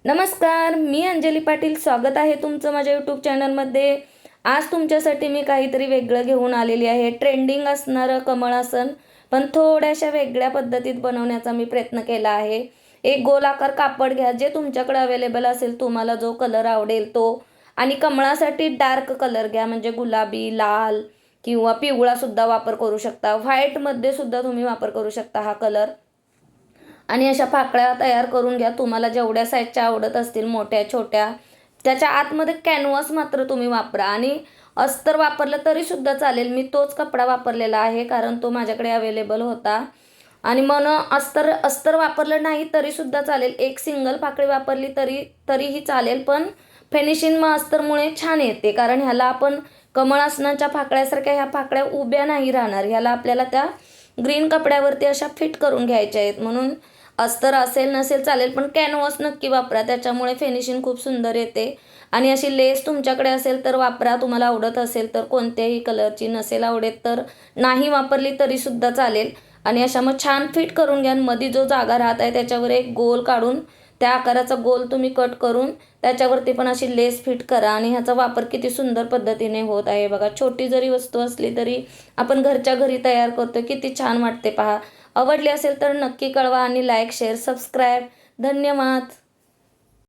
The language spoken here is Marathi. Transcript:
नमस्कार, मी अंजली पाटील. स्वागत आहे तुमचं माझ्या यूट्यूब चॅनलमध्ये. आज तुमच्यासाठी मी काहीतरी वेगळं घेऊन आलेली आहे. ट्रेंडिंग असणारं कमळासन, पण थोड्याशा वेगळ्या पद्धतीत बनवण्याचा मी प्रयत्न केला आहे. एक गोलाकार कापड घ्या, जे तुमच्याकडे अवेलेबल असेल, तुम्हाला जो कलर आवडेल तो. आणि कमळासाठी डार्क कलर घ्या, म्हणजे गुलाबी, लाल किंवा पिवळासुद्धा वापर करू शकता. व्हाईटमध्ये सुद्धा तुम्ही वापर करू शकता हा कलर. आणि अशा पाकळ्या तयार करून घ्या. तुम्हाला जेवढ्या साईजच्या आवडत असतील, मोठ्या छोट्या, त्याच्या आतमध्ये कॅनव्हास मात्र तुम्ही वापरा. आणि अस्तर वापरलं तरीसुद्धा चालेल. मी तोच कपडा वापरलेला आहे, कारण तो माझ्याकडे अवेलेबल होता. आणि मन अस्तर अस्तर वापरलं नाही तरीसुद्धा चालेल. एक सिंगल पाकळी वापरली तरीही चालेल, पण फिनिशिंग मग अस्तरमुळे छान येते. कारण ह्याला आपण कमळासनाच्या पाकळ्यासारख्या ह्या पाकळ्या उभ्या नाही राहणार. ह्याला आपल्याला त्या ग्रीन कपड्यावरती अशा फिट करून घ्यायच्या आहेत. म्हणून अस्तर असेल नसेल चालेल, पण कॅनव्हास नक्की वापरा. त्याच्यामुळे फिनिशिंग खूप सुंदर येते. आणि अशी लेस तुमच्याकडे असेल तर वापरा, तुम्हाला आवडत असेल तर. कोणत्याही कलरची नसेल आवडेत तर नाही वापरली तरीसुद्धा चालेल. आणि अशा मग छान फिट करून घ्या. मध्ये जो जागा राहत आहे त्याच्यावर एक गोल काढून त्या आकाराचा गोल तुम्ही कट करून त्याच्यावरती पण अशी लेस फिट करा. आणि ह्याचा वापर किती सुंदर पद्धतीने होत आहे बघा. छोटी जरी वस्तू असली तरी आपण घरच्या घरी तयार करतो, किती छान वाटते पहा. आवडली असेल तर नक्की कळवा आणि लाईक, शेअर, सबस्क्राईब. धन्यवाद.